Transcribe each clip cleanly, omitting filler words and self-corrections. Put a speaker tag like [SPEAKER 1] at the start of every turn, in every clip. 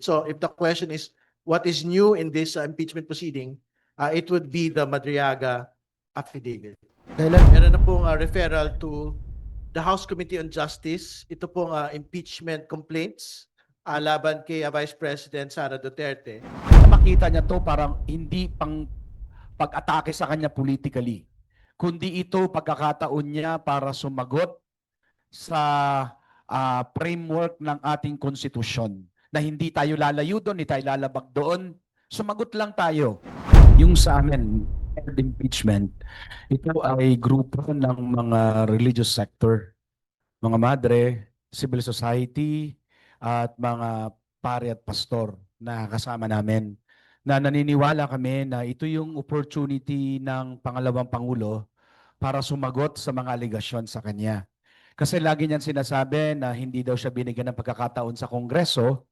[SPEAKER 1] So if the question is what is new in this impeachment proceeding, it would be the Madriaga affidavit. Meron na pong referral to the House Committee on Justice. Ito pong impeachment complaints laban kay Vice President Sara Duterte.
[SPEAKER 2] Makita niya to parang hindi pang pag-atake sa kanya politically, kundi ito pagkakataon niya para sumagot sa framework ng ating konstitusyon na hindi tayo lalayo doon, hindi tayo lalabag doon. Sumagot lang tayo. Yung sa amin, impeachment, ito ay grupo ng mga religious sector, mga madre, civil society, at mga pare at pastor na kasama namin, na naniniwala kami na ito yung opportunity ng pangalawang Pangulo para sumagot sa mga aligasyon sa kanya. Kasi lagi niyan sinasabi na hindi daw siya binigyan ng pagkakataon sa Kongreso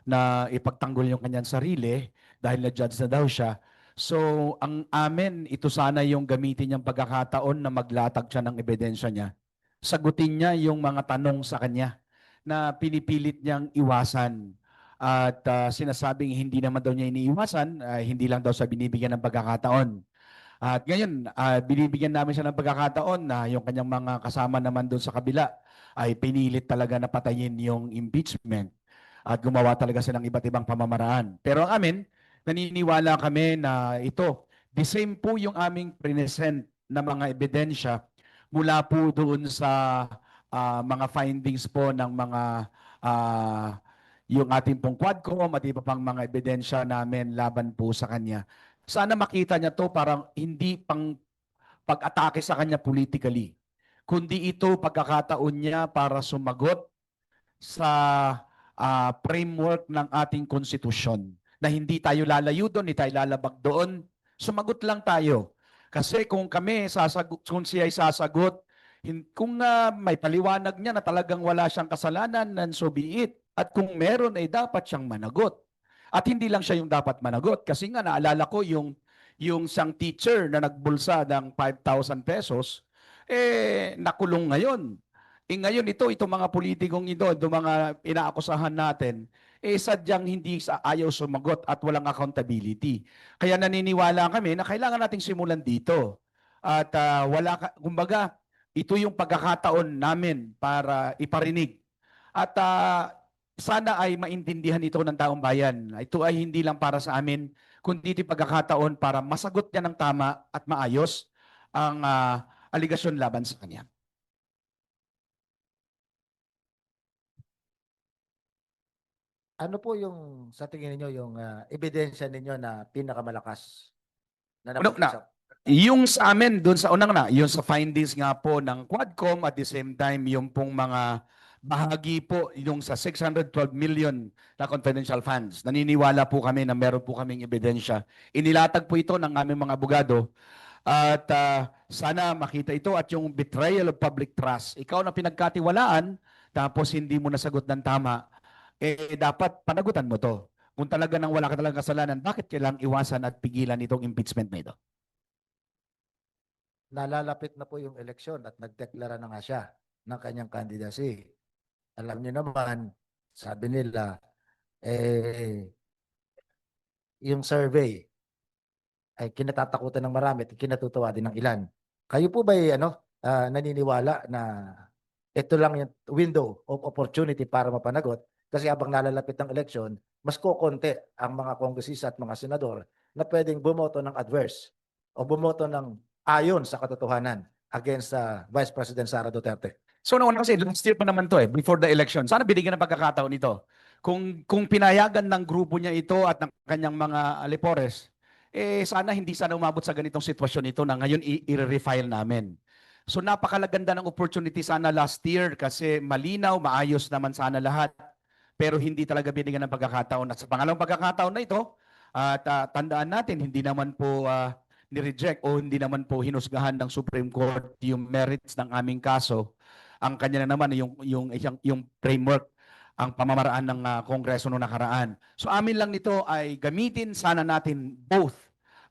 [SPEAKER 2] na ipagtanggol yung kanyang sarili dahil na-judge na daw siya. So, ang amin, ito sana yung gamitin niyang pagkakataon na maglatag siya ng ebidensya niya. Sagutin niya yung mga tanong sa kanya na pinipilit niyang iwasan. At sinasabing hindi naman daw niya iniiwasan, hindi lang daw sa binibigyan ng pagkakataon. At ngayon, binibigyan namin siya ng pagkakataon na yung kanyang mga kasama naman doon sa kabila ay pinilit talaga na patayin yung impeachment at gumawa talaga sila ng iba't ibang pamamaraan. Pero ang amin, naniniwala kami na ito, the same po yung aming present na mga ebidensya mula po doon sa mga findings po ng mga yung ating pong Quadcom at iba pang mga ebidensya namin laban po sa kanya. Sana makita niya to parang hindi pang pag-atake sa kanya politically, kundi ito pagkakataon niya para sumagot sa framework ng ating konstitusyon na hindi tayo lalayo doon, hindi tayo lalabag doon. Sumagot lang tayo. Kasi kung kami sasagot, kung siya ay sasagot, kung may paliwanag niya na talagang wala siyang kasalanan, then so be it. At kung meron ay dapat siyang managot. At hindi lang siya yung dapat managot. Kasi nga naalala ko yung isang teacher na nagbulsa ng 5,000 pesos, nakulong ngayon. Ngayon itong mga politikong itong mga inaakusahan natin, sadyang hindi ayaw sumagot at walang accountability. Kaya naniniwala kami na kailangan nating simulan dito. At kumbaga, ito yung pagkakataon namin para iparinig. At sana ay maintindihan ito ng taong bayan. Ito ay hindi lang para sa amin, kundi ito pagkakataon para masagot niya ng tama at maayos ang aligasyon laban sa kanya.
[SPEAKER 3] Ano po yung sa tingin niyo yung ebidensya ninyo na pinakamalakas na napag-usap?
[SPEAKER 2] Yung sa amin, doon sa unang yung sa findings nga po ng Quadcom at the same time, yung pong mga bahagi po, yung sa 612 million na confidential funds. Naniniwala po kami na meron po kaming ebidensya. Inilatag po ito ng aming mga abogado at sana makita ito at yung betrayal of public trust. Ikaw na pinagkatiwalaan, tapos hindi mo nasagot ng tama, dapat panagutan mo to. Kung talaga nang wala ka talagang kasalanan, bakit kailangang iwasan at pigilan itong impeachment na ito?
[SPEAKER 3] Nalalapit na po yung eleksyon at nagdeklara na nga siya ng kanyang candidacy. Alam niyo naman, sabi nila, yung survey ay kinatatakutan ng marami at kinatutuwa din ng ilan. Kayo po ba naniniwala na ito lang yung window of opportunity para mapanagot? Kasi habang nalalapit ng eleksyon, mas kukonti ang mga kongresista at mga senador na pwedeng bumoto ng adverse o bumoto ng ayon sa katotohanan against Vice President Sara Duterte.
[SPEAKER 2] So naman kasi last year pa naman to before the election. Sana binigyan ng pagkakataon ito. Kung pinayagan ng grupo niya ito at ng kanyang mga alipores, sana hindi sana umabot sa ganitong sitwasyon ito na ngayon i-refile namin. So napakalaganda ng opportunity sana last year kasi malinaw, maayos naman sana lahat. Pero hindi talaga binigyan ng pagkakataon. At sa pangalawang pagkakataon na ito, at tandaan natin, hindi naman po ni-reject o hindi naman po hinusgahan ng Supreme Court yung merits ng aming kaso. Ang kanya na naman yung framework, ang pamamaraan ng Kongreso noong nakaraan. So amin lang nito ay gamitin sana natin both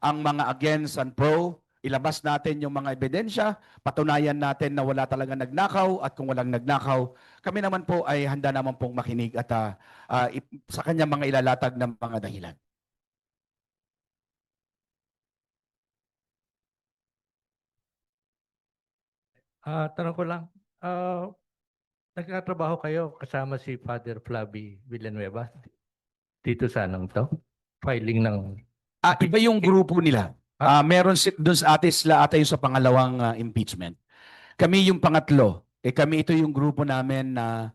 [SPEAKER 2] ang mga against and pro ilabas natin yung mga ebidensya, patunayan natin na wala talaga nagnakaw at kung walang nagnakaw, kami naman po ay handa naman pong makinig at sa kanyang mga ilalatag ng mga dahilan.
[SPEAKER 4] Tanong ko lang, nagkatrabaho kayo kasama si Father Flavi Villanueva dito sa anong to? Filing ng...
[SPEAKER 2] Iba yung grupo nila. Meron doon sa sila ata yung sa pangalawang impeachment. Kami yung pangatlo. Kami ito yung grupo namin na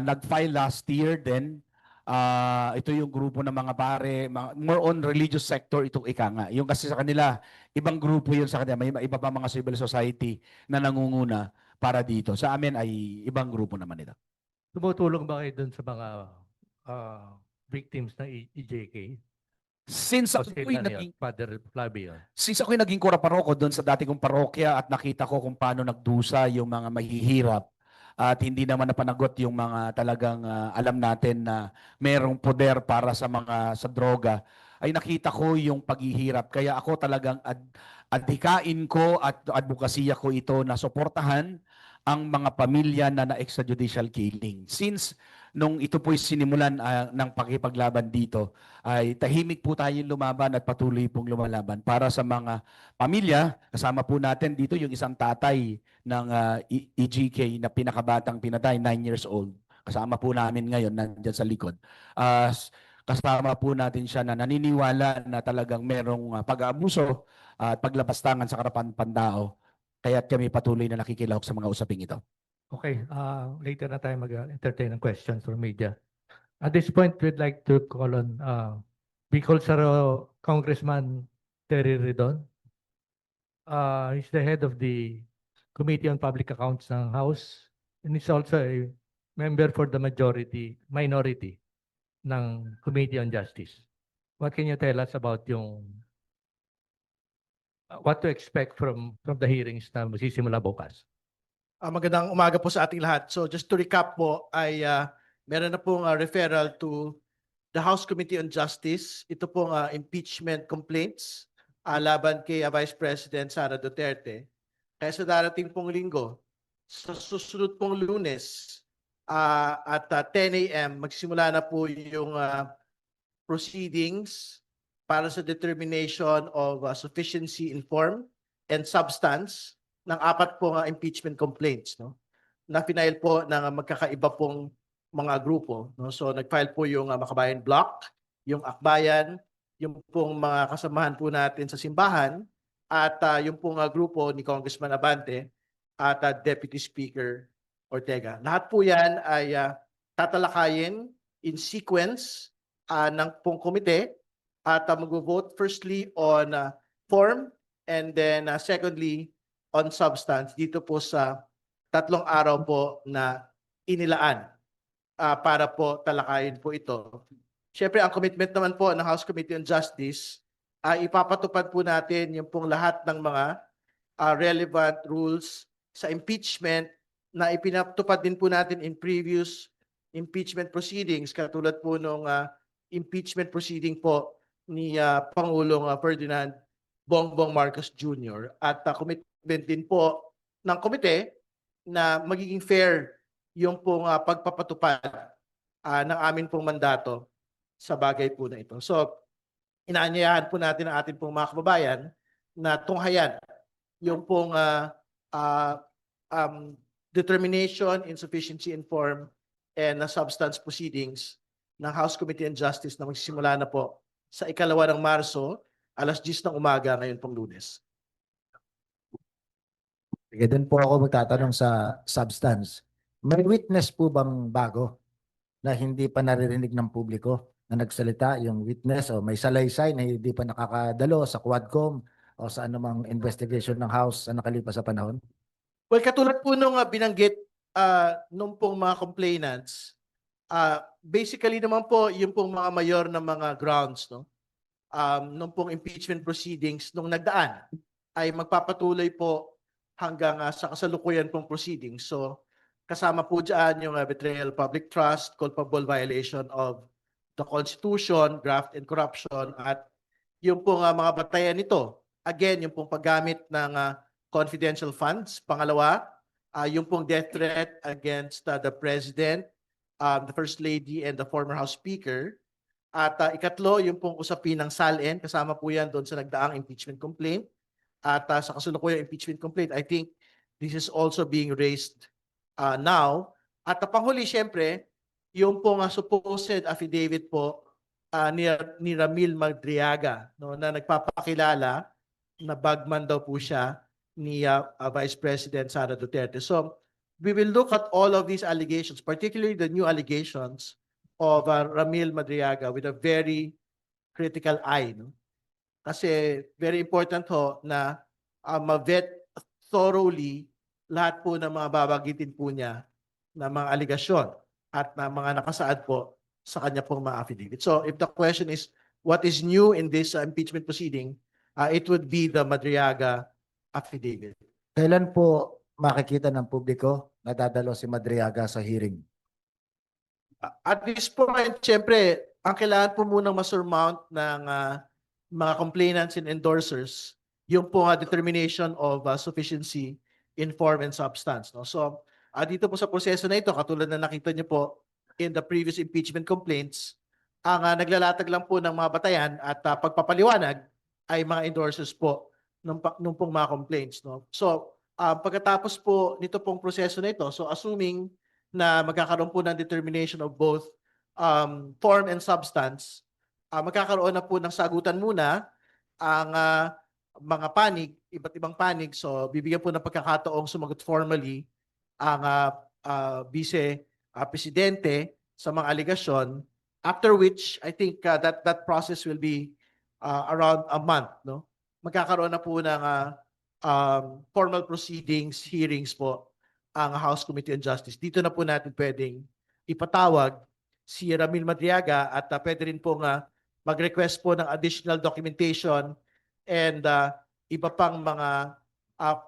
[SPEAKER 2] nag-file last year din. Ito yung grupo ng mga pare, more on religious sector itong ika nga. Yung kasi sa kanila, ibang grupo yun sa kanila. May iba pa mga civil society na nangunguna para dito. Sa amin ay ibang grupo naman ito.
[SPEAKER 4] Tumutulong ba kayo dun sa mga victims ng EJK?
[SPEAKER 2] Since
[SPEAKER 4] O
[SPEAKER 2] ako'y
[SPEAKER 4] sila na
[SPEAKER 2] naging
[SPEAKER 4] yun, Father Flavi yun?
[SPEAKER 2] Since ako'y naging kora-paroko doon sa dati kong parokya at nakita ko kung paano nagdusa yung mga mahihirap at hindi naman napanagot yung mga talagang alam natin na merong poder para sa droga, ay nakita ko yung paghihirap. Kaya ako talagang adhikain ko at advokasya ko ito na suportahan ang mga pamilya na na-extrajudicial killing. Since nung ito po'y sinimulan ng pakipaglaban dito, ay tahimik po tayong lumaban at patuloy pong lumalaban para sa mga pamilya. Kasama po natin dito yung isang tatay ng EGK na pinakabatang pinatay, 9 years old. Kasama po namin ngayon, nandyan sa likod. Kasama po natin siya na naniniwala na talagang merong pag-aabuso at paglapastangan sa karapan-pantao. Kaya't kami patuloy na nakikilahok sa mga usaping ito.
[SPEAKER 4] Okay, later na tayo mag-entertain ng questions from media. At this point, we'd like to call on Bicol Saro Congressman Terry Ridon. He's the head of the Committee on Public Accounts ng House, and he's also a member for the minority ng Committee on Justice. What can you tell us about what to expect from the hearings na magsisimula bukas?
[SPEAKER 1] Magandang umaga po sa ating lahat. So just to recap po ay meron na pong referral to the House Committee on Justice. Ito pong impeachment complaints laban kay Vice President Sara Duterte. Kaya sa darating pong linggo, sa susunod pong Lunes at 10 a.m. magsimula na po yung proceedings para sa determination of sufficiency in form and substance ng 4 pong impeachment complaints, no? Na final po ng magkakaiba pong mga grupo, no? So nag-file po yung Makabayan Bloc, yung Akbayan, yung pong mga kasamahan po natin sa simbahan at yung pong grupo ni Congressman Abante at Deputy Speaker Ortega. Lahat po yan ay tatalakayin in sequence ng pong komite at mag-vote firstly on form and then secondly on substance dito po sa 3 araw po na inilaan para po talakayin po ito. Siyempre, ang commitment naman po ng House Committee on Justice ay ipapatupad po natin yung pong lahat ng mga relevant rules sa impeachment na ipinatupad din po natin in previous impeachment proceedings katulad po nung impeachment proceeding po ni Pangulong Ferdinand Bongbong Marcos Jr. At commitment din po ng komite na magiging fair yung pong pagpapatupad ng amin pong mandato sa bagay po na ito. So, inaanyayahan po natin ang ating pong mga kababayan na tunghayan yung pong determination, insufficiency in form, and substance proceedings ng House Committee on Justice na magsisimula na po sa 2 ng Marso, alas 10 ng umaga ngayon pong Lunes.
[SPEAKER 3] Sige, doon po ako magtatanong sa substance. May witness po bang bago na hindi pa naririnig ng publiko na nagsalita yung witness o may salaysay na hindi pa nakakadalo sa Quadcom o sa anumang investigation ng House sa nakalipas sa panahon?
[SPEAKER 1] Well, katulad po nung binanggit nung pong mga complainants, basically naman po yung pong mga mayor ng mga grounds, no? Nung pong impeachment proceedings nung nagdaan ay magpapatuloy po hanggang sa kasalukuyan pong proceedings. So kasama po dyan yung betrayal of public trust, culpable violation of the Constitution, graft and corruption, at yung pong mga batayan nito again, yung pong paggamit ng confidential funds. Pangalawa, yung pong death threat against the President, the First Lady, and the former House Speaker. At ikatlo, yung pong usapin ng SALN, kasama po yan doon sa nagdaang impeachment complaint. At sa kasulukuyang impeachment complaint, I think this is also being raised now. At panghuli, syempre, yung pong supposed affidavit po ni Ramil Madriaga, no, na nagpapakilala na bagman daw po siya ni Vice President Sara Duterte. So we will look at all of these allegations, particularly the new allegations of Ramil Madriaga with a very critical eye. No? Kasi very important ho na ma-vet thoroughly lahat po ng mga babagitin po niya na mga aligasyon at na mga nakasaad po sa kanya pong mga affidavit. So if the question is what is new in this impeachment proceeding, it would be the Madriaga affidavit.
[SPEAKER 3] Kailan po makikita ng publiko na dadalo si Madriaga sa hearing?
[SPEAKER 1] At this point, syempre, ang kailangan po munang masurmount ng mga complainants and endorsers yung po determination of sufficiency in form and substance. No? So, dito po sa proseso na ito, katulad na nakita niyo po in the previous impeachment complaints, ang naglalatag lang po ng mga batayan at pagpapaliwanag ay mga endorsers po nung pong mga complaints. No? So, pagkatapos po nito pong proseso na ito, so assuming na magkakaroon po ng determination of both form and substance, magkakaroon na po ng sagutan muna ang mga panig, iba't ibang panig. So, bibigyan po ng pagkakataong sumagot formally ang Vice Presidente sa mga aligasyon, after which I think that process will be around a month. No? Magkakaroon na po ng formal proceedings, hearings po ang House Committee on Justice. Dito na po natin pwedeng ipatawag si Ramil Madriaga at pwede rin po mag-request po ng additional documentation and iba pang mga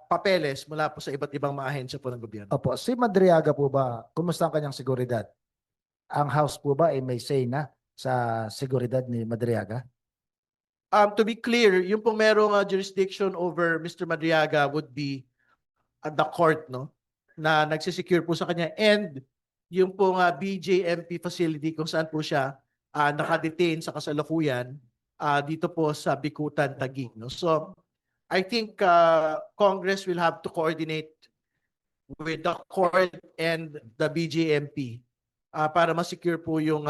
[SPEAKER 1] papeles mula po sa iba't ibang mga ahensya po ng gobyerno.
[SPEAKER 3] Opo, si Madriaga po ba, kumusta ang kanyang seguridad? Ang House po ba ay may say na sa seguridad ni Madriaga?
[SPEAKER 1] To be clear, yung pong merong jurisdiction over Mr. Madriaga would be the court, no? Na nagsisecure po sa kanya, and yung pong BJMP facility kung saan po siya nakadetain sa kasalukuyan dito po sa Bikutan, Taguig. No? So I think Congress will have to coordinate with the court and the BJMP para ma-secure po yung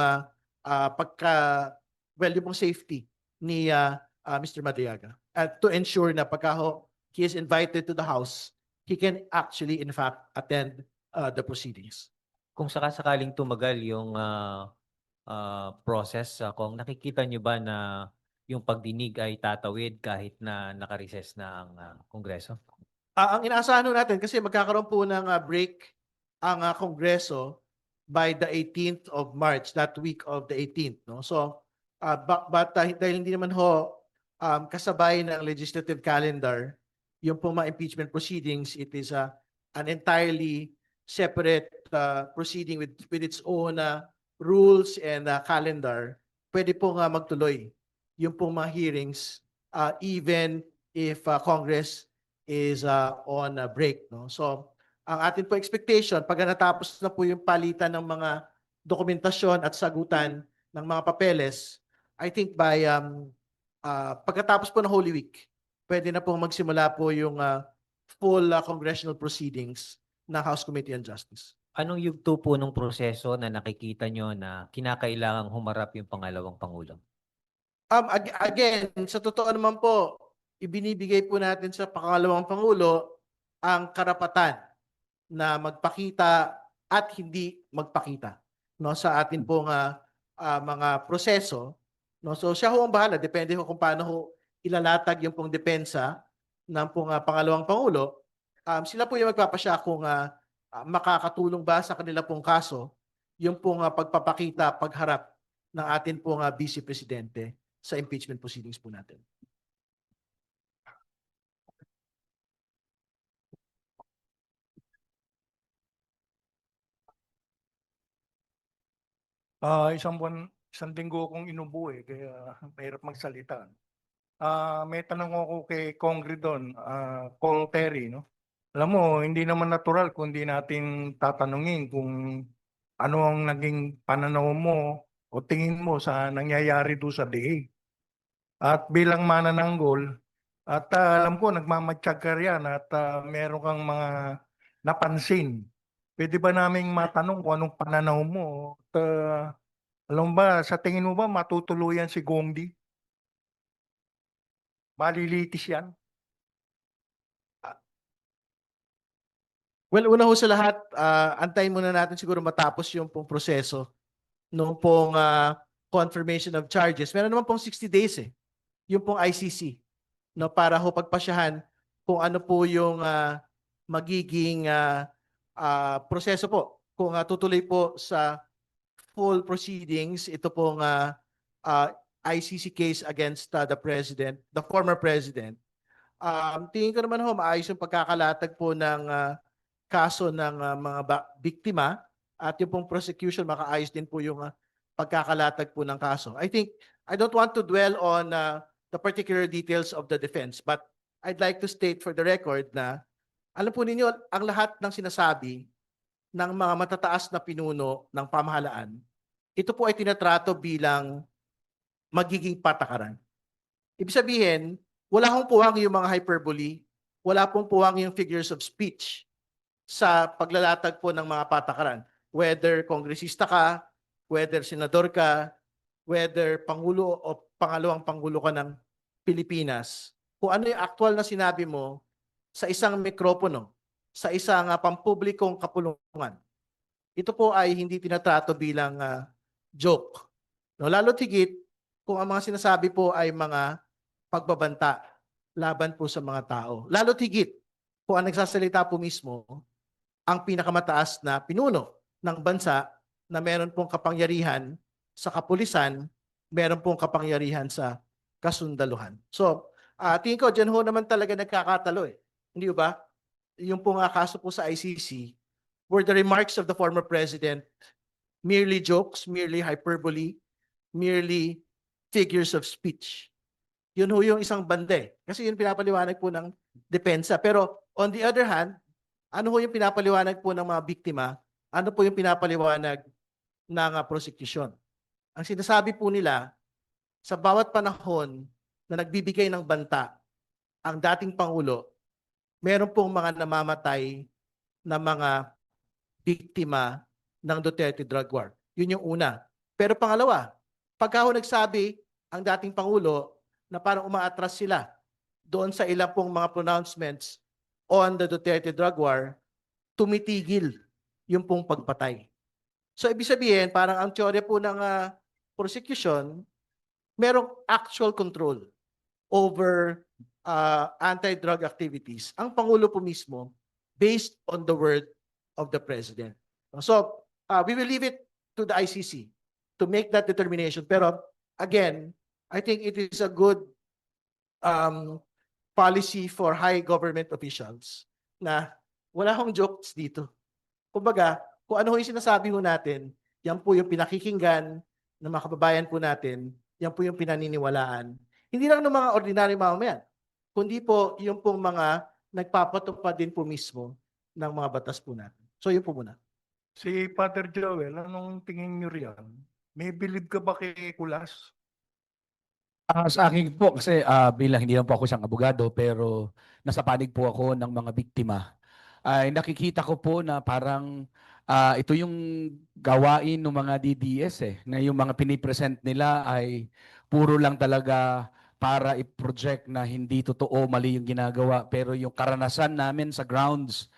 [SPEAKER 1] yung pong safety ni Mr. Madriaga. At to ensure na he is invited to the House, he can actually, in fact, attend the proceedings.
[SPEAKER 5] Kung sakasakaling tumagal yung process, kung nakikita nyo ba na yung pagdinig ay tatawid kahit na nakarecess na ang Kongreso?
[SPEAKER 1] Ang inaasahan natin, kasi magkakaroon po ng break ang Kongreso by the 18th of March, that week of the 18th. No? So, dahil hindi naman kasabay ng legislative calendar, yung pong mga impeachment proceedings, it is an entirely separate proceeding with its own rules and calendar. Pwede po magtuloy yung pong mga hearings even if Congress is on a break. No? So, ang atin po expectation, pag natapos na po yung palitan ng mga dokumentasyon at sagutan ng mga papeles, I think by pagkatapos po ng Holy Week, pwede na pong magsimula po yung full congressional proceedings ng House Committee on Justice.
[SPEAKER 5] Anong yugto po ng proseso na nakikita nyo na kinakailangang humarap yung pangalawang Pangulo?
[SPEAKER 1] Again, sa totoo naman po, ibinibigay po natin sa pangalawang Pangulo ang karapatan na magpakita at hindi magpakita, no, sa atin pong mga proseso. No? So siya ho ang bahala, depende ho kung paano ho ilalatag yung pong depensa ng pong pangalawang Pangulo. Sila po yung magpapasya kung makakatulong ba sa kanila pong kaso yung pong pagpapakita, pagharap ng atin pong Vice Presidente sa impeachment proceedings po natin.
[SPEAKER 6] Isang linggo akong inubo kaya mahirap magsalita. May tanong ako kay Congre doon, Kong Terry, no? Alam mo, hindi naman natural kung hindi natin tatanungin kung ano ang naging pananaw mo o tingin mo sa nangyayari doon sa DA. At bilang manananggol, at alam ko nagmamatsyag ka riyan at meron kang mga napansin. Pwede ba naming matanong kung anong pananaw mo? At, alam mo ba, sa tingin mo ba matutuluyan si Gongdi? Malilitis yan?
[SPEAKER 1] Well, una ho sa lahat, antayin muna natin siguro matapos yung pong proseso nung pong confirmation of charges. Meron naman pong 60 days yung pong ICC, no, para ho pagpasyahan kung ano po yung magiging proseso po. Kung tutuloy po sa full proceedings, ito pong ICC case against the president, the former president. Tingin ko naman ho, maayos yung pagkakalatag po ng kaso ng mga biktima at yung pong prosecution, makaayos din po yung pagkakalatag po ng kaso. I don't want to dwell on the particular details of the defense, but I'd like to state for the record na alam po ninyo, ang lahat ng sinasabi ng mga matataas na pinuno ng pamahalaan, ito po ay tinatrato bilang magiging patakaran. Ibig sabihin, wala hong puwang yung mga hyperbole, wala pong puwang yung figures of speech sa paglalatag po ng mga patakaran. Whether kongresista ka, whether senador ka, whether pangulo o pangalawang pangulo ka ng Pilipinas, kung ano yung actual na sinabi mo sa isang mikropono, sa isang pampublikong kapulungan, ito po ay hindi tinatrato bilang joke. No, lalo't higit kung ang mga sinasabi po ay mga pagbabanta laban po sa mga tao. Lalo't higit kung ang nagsasalita po mismo ang pinakamataas na pinuno ng bansa na meron pong kapangyarihan sa kapulisan, meron pong kapangyarihan sa kasundaluhan. So, tingin ko, dyan ho naman talaga nagkakatalo Hindi ba? Yung pong kaso po sa ICC, were the remarks of the former president merely jokes, merely hyperbole, merely figures of speech. Yun ho yung isang banda Kasi yun pinapaliwanag po ng depensa. Pero on the other hand, ano ho yung pinapaliwanag po ng mga biktima? Ano po yung pinapaliwanag ng prosecution? Ang sinasabi po nila, sa bawat panahon na nagbibigay ng banta ang dating Pangulo, meron pong mga namamatay na mga biktima ng Duterte drug war. Yun yung una. Pero pangalawa, pagka ho nagsabi ang dating Pangulo na parang umaatras sila doon sa ilang pong mga pronouncements on the Duterte drug war, tumitigil yung pong pagpatay. So ibig sabihin, parang ang teorya po ng prosecution, merong actual control over anti-drug activities. Ang Pangulo po mismo, based on the word of the President. So we will leave it to the ICC to make that determination. Pero again, I think it is a good policy for high government officials na wala hong jokes dito. Kumbaga, kung ano yung sinasabi ho natin, yan po yung pinakikinggan ng mga kababayan po natin, yan po yung pinaniniwalaan. Hindi lang ng mga ordinary mamamayan, kundi po yung pong mga nagpapatupad din po mismo ng mga batas po natin. So yun po muna.
[SPEAKER 6] Si Father Joel, anong tingin niyo riyan? May believe ka ba kay Kulas?
[SPEAKER 2] Sa akin po, kasi bilang hindi lang po ako isang abogado, pero nasa panig po ako ng mga biktima, ay nakikita ko po na parang ito yung gawain ng mga DDS na yung mga pinipresent nila ay puro lang talaga para i-project na hindi totoo, mali yung ginagawa. Pero yung karanasan namin sa grounds,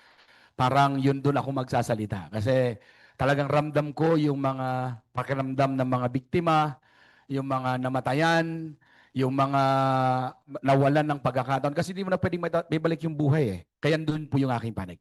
[SPEAKER 2] parang yun doon ako magsasalita. Kasi talagang ramdam ko yung mga pakiramdam ng mga biktima, yung mga namatayan, yung mga nawalan ng pagkakataon. Kasi hindi mo na pwedeng maibalik yung buhay Kaya doon po yung aking panig.